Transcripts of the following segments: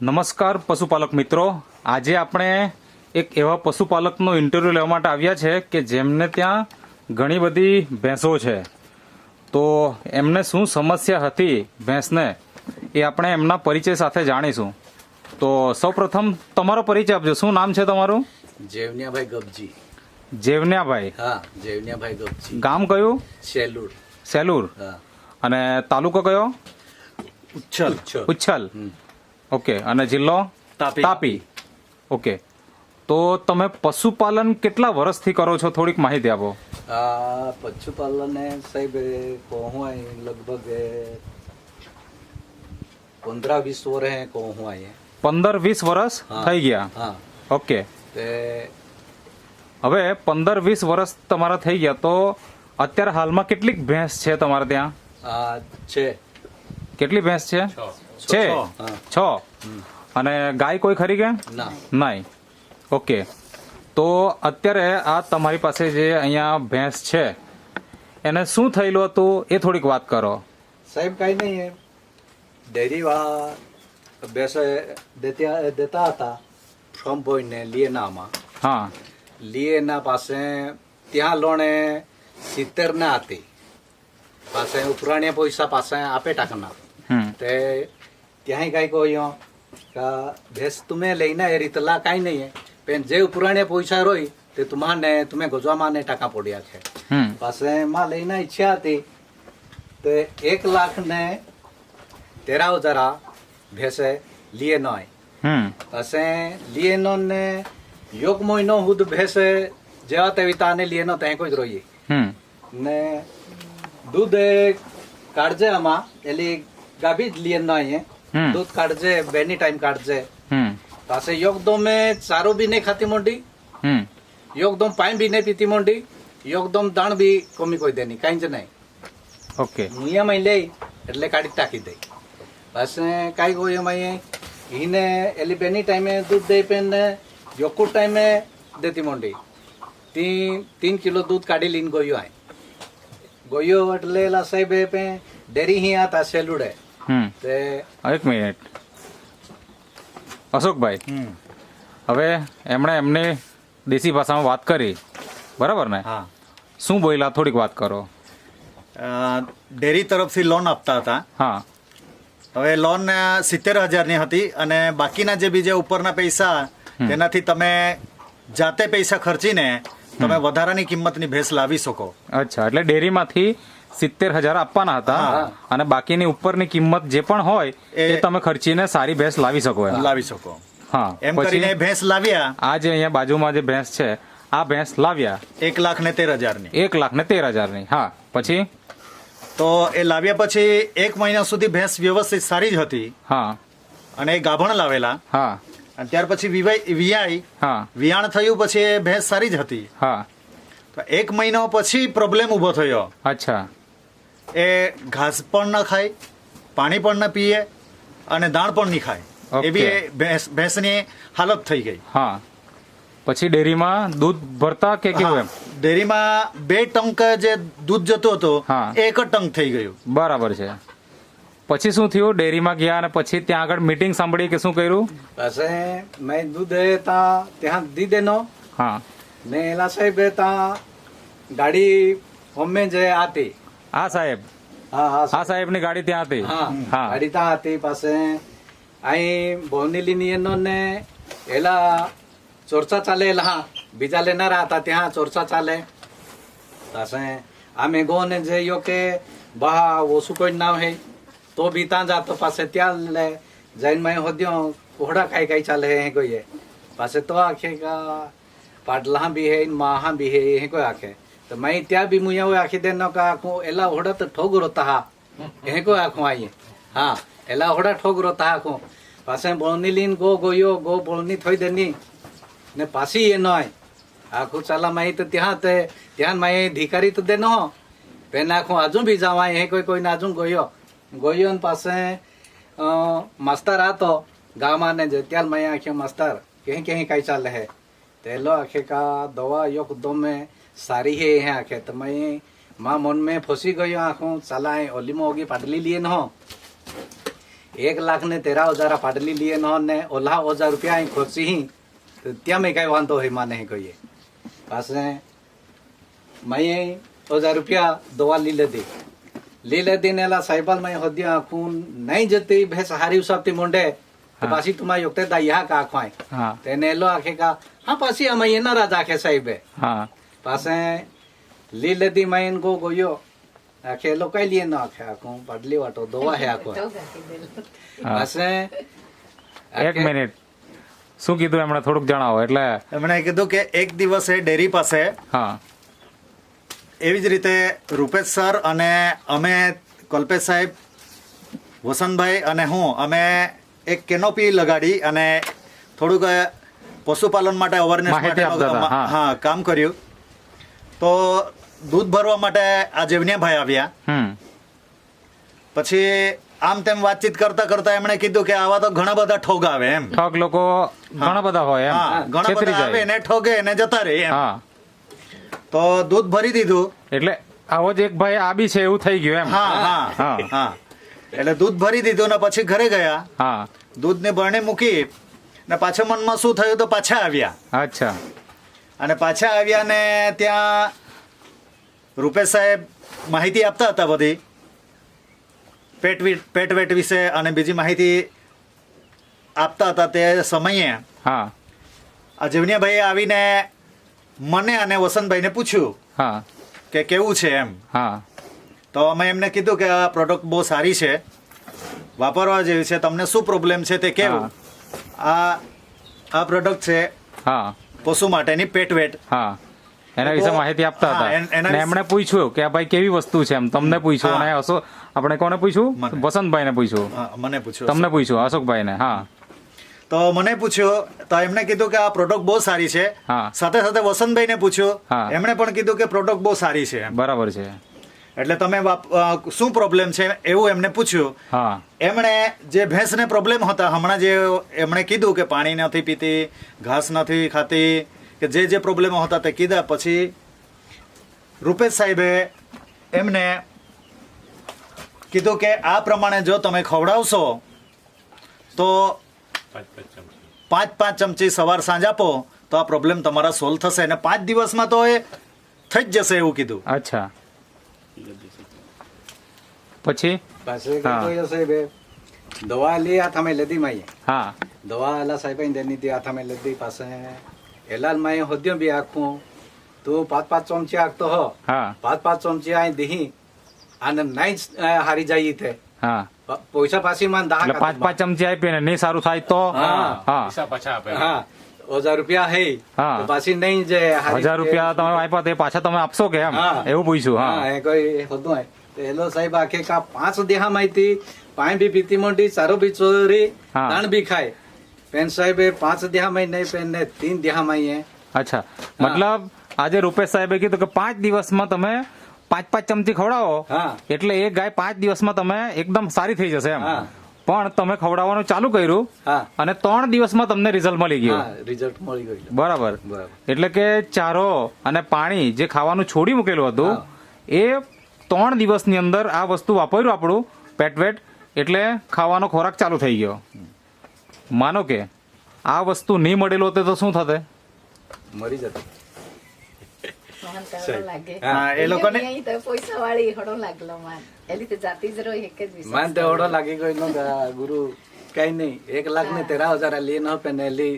નમસ્કાર પશુપાલક મિત્રો, આજે આપણે એક એવા પશુપાલકનો ઇન્ટરવ્યૂ લેવા માટે આવ્યા છે કે જેમને ત્યાં ઘણી બધી ભેંસો છે. તો એમને શું સમસ્યા હતી ભેંસને એ આપણે એમના પરિચય સાથે જાણીશું. તો સૌપ્રથમ તમારો પરિચય આપજો. શું નામ છે તમારું? જેવન્યાભાઈ ગબજી. જેવન્યાભાઈ? હા, જેવન્યાભાઈ ગબજી. ગામ કયું? સેલુર. સેલુર. હા. અને તાલુકો કયો? ઉચ્છલ. ઉચ્છલ. ઓકે. અને જિલ્લો? તાપી. ઓકે. તો તમે પશુપાલન કેટલા વર્ષથી કરો છો, થોડીક માહિતી આપો. આ પશુપાલન સાહેબ કહું લગભગ 15-20 વર્ષ કહું 15-20 વર્ષ થઈ ગયા? હા. ઓકે. તે હવે 15-20 વર્ષ તમારા થઈ ગયા, તો અત્યારે હાલમાં કેટલીક ભેંસ છે તમારે ત્યાં? આ છે. કેટલી ભેંસ છે? છે 6. અને ગાય કોઈ ખરી કે ના? નહીં. ઓકે. તો અત્યારે આ તમારી પાસે જે અહીંયા ભેંસ છે એને શું થયેલું હતું એ થોડીક વાત કરો. સાહેબ કઈ નહીં, ડેરી વાળા ભેંસ દેતા હતા ફ્રોમ બોય ને લીએનામાં. હા. લીએના પાસે ત્યાં લોણે 70 ના હતી પાસે ઉપરાણ્યા પૈસા પાસે આપે ટાકના તે ત્યાં કઈ કહ્યું કે ભેંસ તમે લઈને એ રીતલા કઈ નહીં પણ જે ઉપરાણ્યા પૈસા રોઈ તે તમે ગોજવામાં ને ટાકા પડ્યા છે. પાસે માં લઈને ઈચ્છા હતી તે 1,13,000 ભેંસે લીએ નય. પાસે લીએ નો ને યોગ મહિનો હુદ ભેંસે જેવા તેવી તાને લીએ નો ત્યાં કોઈ જ રોઈએ ને દૂધ કાઢજે આમાં એલી ગાભી જ લીએ ન દૂધ કાઢજે બેની ટાઈમ કાઢજે. પાસે યોગદમ ચારો બી નહીં ખાતી મોંડી, યોગદમ પાણી બી નહીં પીતી મોંડી, યોગદમ દાણ બી કમી કોઈ દેની કઈ જ નહીં. ઓકે. મુયામાં લઈ એટલે કાઢી ટાકી દઈ. પાસે કઈ કોઈ એમાં એને એલી બેની ટાઈમે દૂધ દઈ પેન યોકુટ ટાઈમે દેતી મોંડી 3 કિલો દૂધ કાઢી લઈને ગયો એટલે એલા સાહેબ ડેરી અહીં હતા સેલુડે. એક મિનિટ અશોકભાઈ, હવે એમણે એમની દેશી ભાષામાં વાત કરી, બરાબર ને? હા. શું બોલ્યા થોડીક વાત કરો. ડેરી તરફથી લોન આપતા હતા. હા. હવે લોન 70,000 ની હતી અને બાકીના જે બીજા ઉપરના પૈસા તેનાથી તમે જાતે પૈસા ખર્ચીને તમે વધારાની કિંમતની ભેંસ લાવી શકો. અચ્છા, એટલે ડેરીમાંથી 70,000 આપવાના હતા અને બાકીની ઉપરની કિંમત જે પણ હોય એ તમે ખર્ચીને સારી ભેંસ લાવી શકો. હા. એમ કરીને ભેંસ લાવ્યા. આ જે અહીંયા બાજુમાં જે ભેંસ છે આ ભેંસ લાવ્યા 1,13,000 ની. 1,13,000 ની. હા. પછી તો એ લાવ્યા પછી 1 મહિના સુધી ભેંસ વ્યવસ્થિત સારી જ હતી. હા. અને એ ગાભણ લાવેલા. હા. અને ત્યાર પછી વિયાઈ. હા. વિયાણ થયું પછી એ ભેંસ સારી જ હતી. હા. તો 1 મહિના પછી પ્રોબ્લેમ ઉભો થયો. અચ્છા. એ ઘાસ પણ ન ખાય, પાણી પણ ન પીએ અને દાણ પણ નહીં ખાય. એવી ભેંસની હાલત થઈ ગઈ. હા. પછી ડેરીમાં દૂધ ભરતા કે કેવું? એમ ડેરીમાં 2 ટંક જે દૂધ જતું હતું એ 1 ટંક થઈ ગયું. બરાબર છે. પછી શું થયું? ડેરીમાં ગયા અને પછી ત્યાં આગળ મીટિંગ સાંભળી કે શું કર્યું? પાસે મેં દૂધ ત્યાં દીધે નો. હા. ને એલા સાહેબ ત્યાં ગાડી હોમે જે આતી. હા સાહેબ. હા સાહેબ ની ગાડી ત્યાં હતી. હા. ગાડી ત્યાં હતી. પાસે અહીં બોવનીલી એનો ને એલા ચોરસા ચાલે એલા બીજા લેનારા હતા ત્યાં ચોરસા ચાલે. પાસે આમે ગો ને જે યો કે બહા ઓછું કોઈ ના હે તો બી ત્યાં જાતો. પાસે ત્યાં લે જૈન માં હોદ્યો ઘોડા ખાઈ ચાલે હે કોઈ. પાસે તો આખે પાટલા બી હે માહા બી હે એ કોઈ આખે. તો मैं ત્યાં બી મુયા હોય આખી દેનો કા આખું એલા હોડા તો ઠોગરો તા એ કોઈ આખું આઈએ. હા. એલા હોડા ઠોગરો તા આખું. પાસે બોળની લીન ગો બોળની થોઈ દેની ને પાછી એ નય આખું ચાલા માઈ તો ત્યાં માઈ ધિકારી તો દે નો પેન આખું આજુ બી જવા એ કોઈ આજુ ગયો ને પાસે માસ્તર આતો ગામમાં ને જે ત્યાં માઈ આખે માસ્તર કहीं કઈ ચાલે હે તેલો આખે કા દવા યોક દમે સારી હે હે આખે. તો मैं माँ मन में फंसी गयो आखो साला ओली में होगी पाटली लिए न 1,13,000 પાડલી લીએ નો ને ઓલા 1,000 રૂપિયા અહીં ખોરસી હી તો ત્યાં મેં કઈ વાંધો હોય માં નહીં કહીએ પાસે મેં 1,000 રૂપિયા દવા લી લેતી ને એલા સાહેબાલ મેં હોદ્યા ખૂન નહીં જતી ભેંસ હારી ઉસાબતી મોંડે તો પાછી તુમા યોગતે દાયા કા આખવાય હા તેને એલો આખે કા હા પાછી અમે એના રાજ આખે સાહેબે હા પાસે લી લેતી મેં ઇनको ગયો આખે એલો કઈ લીએ ના આખે આખું પાડલી વાટો દવા હે આખો પાસે એક મિનિટ શું કીધું એમણે થોડુંક જણાવો એટલે એમણે કીધું કે એક દિવસે ડેરી પાસે હા એવી જ રીતે રૂપેશ સર અને અમે કલ્પેશ સાહેબ વસંતભાઈ અને હું અમે એક કેનોપી લગાડી અને થોડુંક પશુપાલન માટે અવેરનેસ માહિતી આપતા હતા, હા. હા કામ કર્યું તો દૂધ ભરવા માટે આ જેવનિયાભાઈ આવ્યા હમ પછી આમ તેમ વાતચીત કરતા કરતા એમણે કીધું કે આવા તો ઘણા બધા ઠોગ આવે એમ ઠગ લોકો ઘણા બધા હોય હા એમ ઘણા છેતરી બધા આવે જાય ને ઠોગે ને જતા રહે એમ હા તો દૂધ ભરી દીધું એટલે આવો જ એક ભાઈ આ બી છે એવું થઈ ગયું એમ હા હા હા. હા એટલે દૂધ ભરી દીધું ને પછી ઘરે ગયા હા દૂધની બરણી મૂકી ને પાછા મનમાં શું થયું તો પાછા આવ્યા અચ્છા અને પાછા આવ્યા ને ત્યાં રૂપેશ સાહેબ માહિતી આપતા હતા બધી પેટ વેટ વિશે અને બીજી માહિતી આપતા હતા તે સમયે હા આ જીવનિયાભાઈએ આવીને મને અને વસંતભાઈને પૂછ્યું હા કે કેવું છે એમ હા તો અમે એમને કીધું કે આ પ્રોડક્ટ બહુ સારી છે વાપરવા જેવી છે તમને શું પ્રોબ્લેમ છે તે કેવું આ પ્રોડક્ટ છે હા પશુ માટેની પેટ વેટ હા એના વિશે માહિતી આપતા હા, હતા એના ને વિશે- એમણે પૂછ્યું કે આ ભાઈ કેવી વસ્તુ છે એમ તમને પૂછ્યું હા. અને આપણે કોને પૂછ્યું મને. વસંતભાઈને પૂછ્યું હા, મને પૂછ્યું તમને પૂછ્યું અશોકભાઈને હા તો મને પૂછ્યું તો એમણે કીધું કે આ પ્રોડક્ટ બહુ સારી છે હા. સાથે સાથે વસંતભાઈને પૂછ્યું હા. એમણે પણ કીધું કે પ્રોડક્ટ બહુ સારી છે એમ. બરાબર છે એટલે તમે શું પ્રોબ્લેમ છે એવું એમને પૂછ્યું હા એમણે જે ભેંસને પ્રોબ્લેમ હતા હમણાં જે એમણે કીધું કે પાણી નથી પીતી ઘાસ નથી ખાતી કે જે પ્રોબ્લેમો હતા તે કીધા પછી રૂપેશ સાહેબે એમને કીધું કે આ પ્રમાણે જો તમે ખવડાવશો તો 5 ચમચી સવાર સાંજ આપો તો આ પ્રોબ્લેમ તમારા સોલ્વ થશે અને 5 દિવસમાં તો એ થઈ જ જશે એવું કીધું અચ્છા પછી પાસે હા. કીધું સાહેબે દવા લી આ તમે લીધી માઈએ હા દવા એલા સાહેબ દેની દી આ તમે લીધી પાસે એલાલ માએ હોદ્યો બી આખું તું 5 ચમચી આખતો હો હા 5 ચમચી આ દહીં આને નહીં હારી જાય તે હા પૈસા પાછી માં દાહ એટલે 5 ચમચી આપી ને નહીં સારું થાય તો હા. હા હા 1,000 રૂપિયા હે હા. તો પાછી નહીં જે હારી 1000 રૂપિયા તમે આપ્યા તે પાછા તમે આપશો કે એમ હા. એવું પૂછ્યું હા એ કોઈ હોતું હોય તો એલો સાહેબ આખે કા 5 દેહા માહિતી પાણી બી પીતી મોટી સારો બી ચોરી હા. દાણ બી ખાય પેન સાહેબે 5 દેહા માં નહીં પેન ને 3 દેહા માં અચ્છા મતલબ આજે રૂપેશ સાહેબે કીધું કે 5 દિવસમાં તમે 5 ચમચી ખવડાવો હા. એટલે એ ગાય 5 દિવસમાં તમે એકદમ સારી થઈ જશે એમ હા. પણ તમે ખવડાવવાનું ચાલુ કર્યું હા અને 3 દિવસમાં તમને રિઝલ્ટ મળી ગયું હા રિઝલ્ટ મળી ગયું બરાબર બરાબર. એટલે કે ચારો અને પાણી જે ખાવાનું છોડી મૂકેલું હતું એ 3 દિવસની અંદર આ વસ્તુ વાપર્યું આપણું પેટવેટ એટલે ખાવાનો ખોરાક ચાલુ થઈ ગયો માનો કે આ વસ્તુ નહીં મળેલું હોતે તો શું થતે મરી જતો હા, એ લોકોને- પૈસા વાળી હળો લાગલો માન એલી તો જાતી જ રહી એક જ વિશ્વાસ માન તો ઓડો લાગી ગયો નો ગુરુ કઈ નહીં 1,13,000 લી ન પેને લી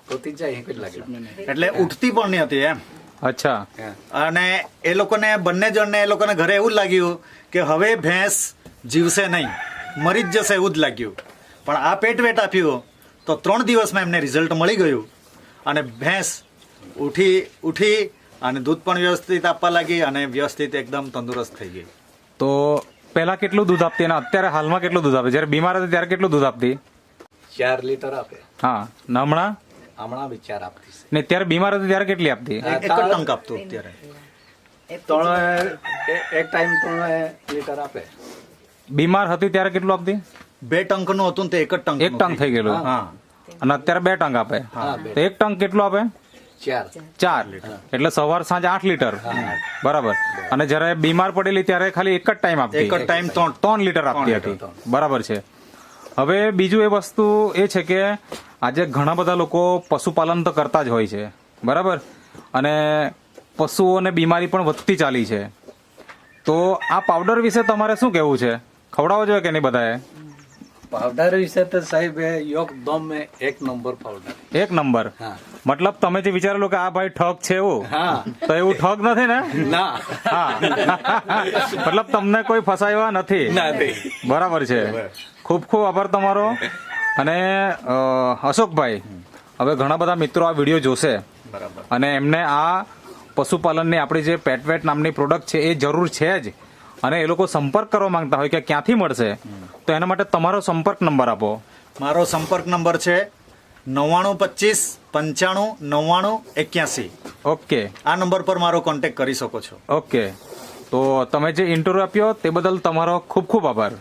પોતી જાય એક જ લાગે એટલે ઉઠતી પણ નહીં હતી એમ અચ્છા હા. અને એ લોકોને બંને જણને એ લોકોને ઘરે એવું જ લાગ્યું કે હવે ભેંસ જીવશે નહીં મરી જ જશે એવું જ લાગ્યું પણ આ પેટ વેટ આપ્યું તો 3 દિવસમાં એમને રિઝલ્ટ મળી ગયું અને ભેંસ ઉઠી અને દૂધ પણ વ્યવસ્થિત આપવા લાગી અને વ્યવસ્થિત એકદમ તંદુરસ્ત થઈ ગઈ તો પહેલા કેટલું દૂધ આપતી અને અત્યારે હાલમાં કેટલું દૂધ આપે જ્યારે બીમાર હતી ત્યારે કેટલું દૂધ આપતી 4 લીટર આપે હા ને હમણાં હમણાં બી 4 આપતી છે ને ત્યારે બીમાર હતી ત્યારે કેટલી આપતી એક જ ટંક આપતું અત્યારે એક ટાઈમ 3 લીટર આપે બીમાર હતી ત્યારે કેટલું આપતી 2 ટંકનું હતું ને તે એક જ ટંક એક ટંક થઈ ગયેલું હા અને અત્યારે 2 ટંક આપે હા, તો એક ટંક કેટલું આપે 4 4 એટલે સવાર સાંજ 8 લીટર બરાબર અને જ્યારે બીમાર પડેલી ત્યારે ખાલી એક જ ટાઈમ આપતી એક જ ટાઈમ 3 3 લીટર આપતી લીટર, હતી બરાબર છે હવે બીજું એ વસ્તુ એ છે કે આજે ઘણા બધા લોકો પશુપાલન તો કરતા જ હોય છે, બરાબર, અને પશુઓને બીમારી પણ વધતી ચાલી છે. તો આ પાવડર વિશે તમારે શું કહેવું છે? ખવડાવવો જોઈએ કે નહીં બધાએ? પાવડર વિશે તો સાહેબ એકદમ એક નંબર પાવડર. એક નંબર. હા. મતલબ તમે જે વિચારેલું કે આ ભાઈ ઠગ છે એવું, હા. તો એવું ઠગ નથી ને? ના હા. મતલબ તમને કોઈ ફસાયા નથી. નથી. બરાબર છે. ખૂબ ખૂબ આભાર તમારો. અને અશોકભાઈ, હવે ઘણા બધા મિત્રો આ વિડીયો જોશે બરાબર. અને એમને આ પશુપાલનની આપણી જે પેટવેટ નામની પ્રોડક્ટ છે એ જરૂર છે જ, અને એ લોકો સંપર્ક કરવા માંગતા હોય કે ક્યાંથી મળશે, તો એના માટે તમારો સંપર્ક નંબર આપો. મારો સંપર્ક નંબર છે 9925959981. ઓકે. આ નંબર પર મારો કોન્ટેક્ટ કરી શકો છો. ઓકે. તો તમે જે ઇન્ટરવ્યુ આપ્યો તે બદલ તમારો ખૂબ ખૂબ આભાર.